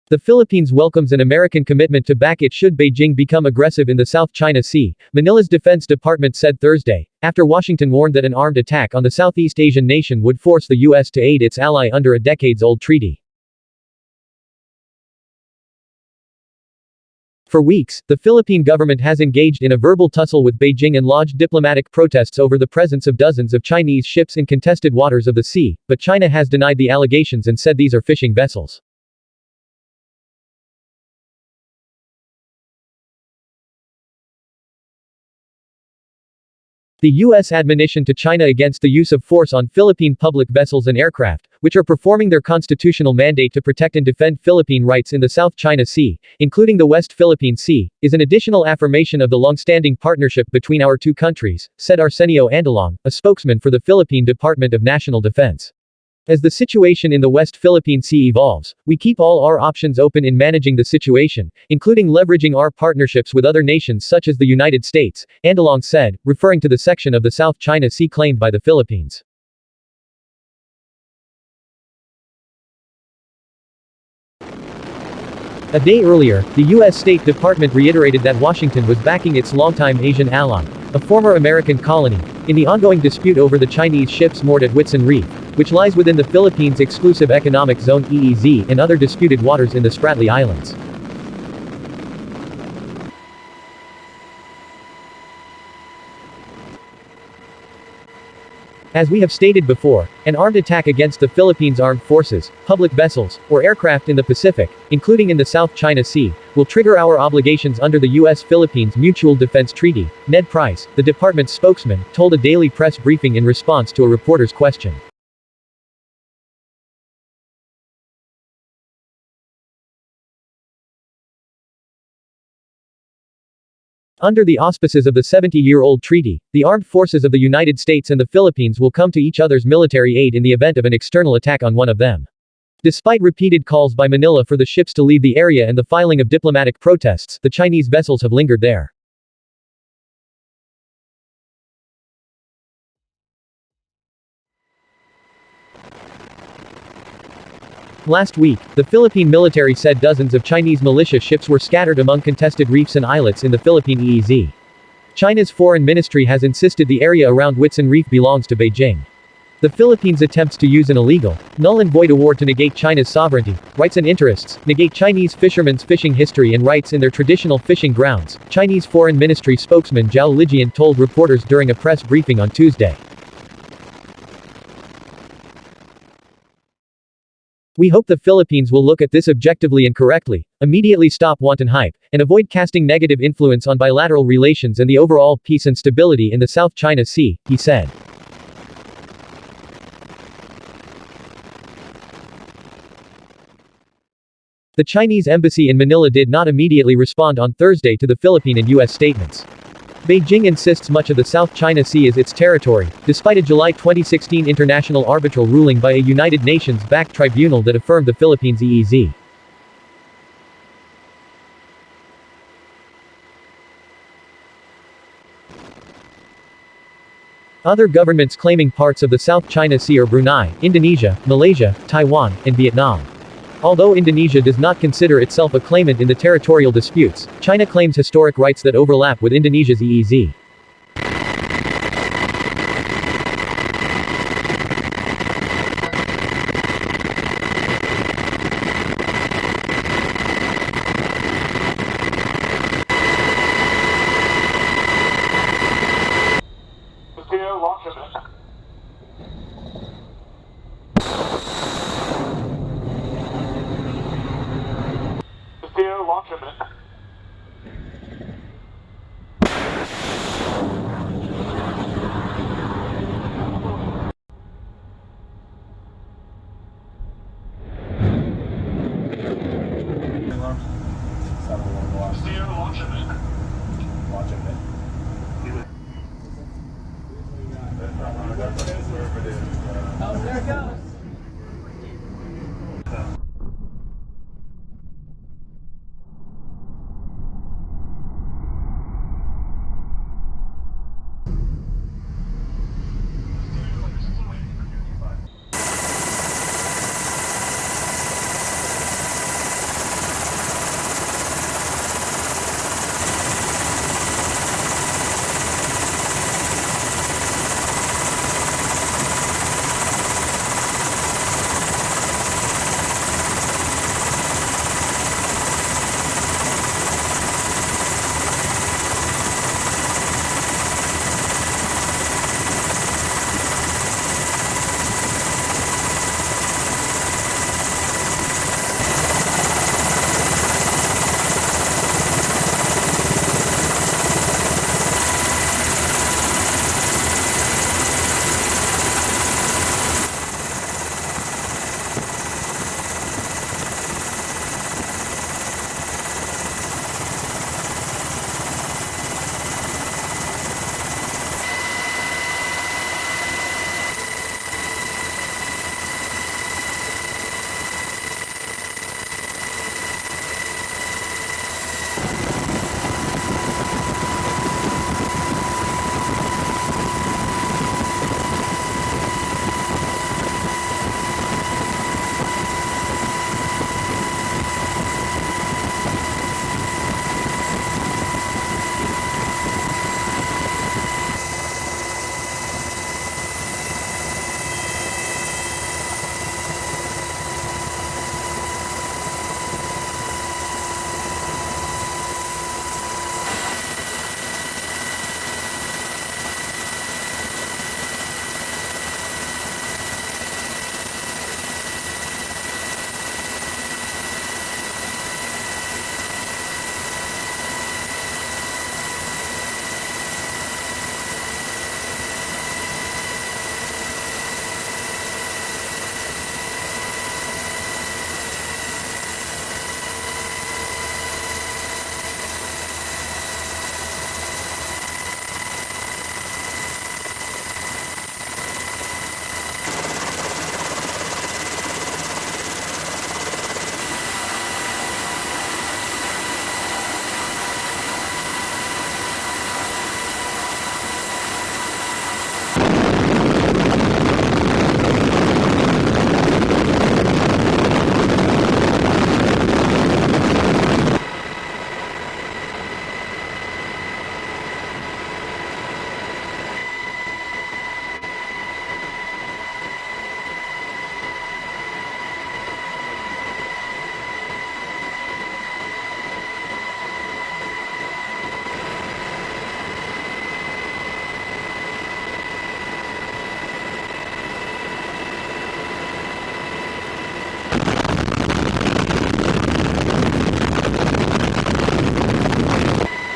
The Philippines welcomes an American commitment to back it should Beijing become aggressive in the South China Sea, Manila's Defense Department said Thursday, after Washington warned that an armed attack on the Southeast Asian nation would force the U.S. to aid its ally under a decades-old treaty. For weeks, the Philippine government has engaged in a verbal tussle with Beijing and lodged diplomatic protests over the presence of dozens of Chinese ships in contested waters of the sea, but China has denied the allegations and said these are fishing vessels. The U.S. admonition to China against the use of force on Philippine public vessels and aircraft, which are performing their constitutional mandate to protect and defend Philippine rights in the South China Sea, including the West Philippine Sea, is an additional affirmation of the long-standing partnership between our two countries, said Arsenio Andalong, a spokesman for the Philippine Department of National Defense. As the situation in the West Philippine Sea evolves, we keep all our options open in managing the situation, including leveraging our partnerships with other nations such as the United States, Andalong said, referring to the section of the South China Sea claimed by the Philippines. A day earlier, the U.S. State Department reiterated that Washington was backing its longtime Asian ally, a former American colony, in the ongoing dispute over the Chinese ships moored at Whitsun Reef, which lies within the Philippines' exclusive economic zone (EEZ) and other disputed waters in the Spratly Islands. As we have stated before, an armed attack against the Philippines' armed forces, public vessels, or aircraft in the Pacific, including in the South China Sea, will trigger our obligations under the U.S.-Philippines Mutual Defense Treaty, Ned Price, the department's spokesman, told a daily press briefing in response to a reporter's question. Under the auspices of the 70-year-old treaty, the armed forces of the United States and the Philippines will come to each other's military aid in the event of an external attack on one of them. Despite repeated calls by Manila for the ships to leave the area and the filing of diplomatic protests, the Chinese vessels have lingered there. Last week, the Philippine military said dozens of Chinese militia ships were scattered among contested reefs and islets in the Philippine EEZ. China's foreign ministry has insisted the area around Whitsun Reef belongs to Beijing. The Philippines' attempts to use an illegal, null and void award to negate China's sovereignty, rights and interests, negate Chinese fishermen's fishing history and rights in their traditional fishing grounds, Chinese Foreign Ministry spokesman Zhao Lijian told reporters during a press briefing on Tuesday. We hope the Philippines will look at this objectively and correctly, immediately stop wanton hype, and avoid casting negative influence on bilateral relations and the overall peace and stability in the South China Sea, he said. The Chinese embassy in Manila did not immediately respond on Thursday to the Philippine and U.S. statements. Beijing insists much of the South China Sea is its territory, despite a July 2016 international arbitral ruling by a United Nations-backed tribunal that affirmed the Philippines' EEZ. Other governments claiming parts of the South China Sea are Brunei, Indonesia, Malaysia, Taiwan, and Vietnam. Although Indonesia does not consider itself a claimant in the territorial disputes, China claims historic rights that overlap with Indonesia's EEZ. Launch a bit.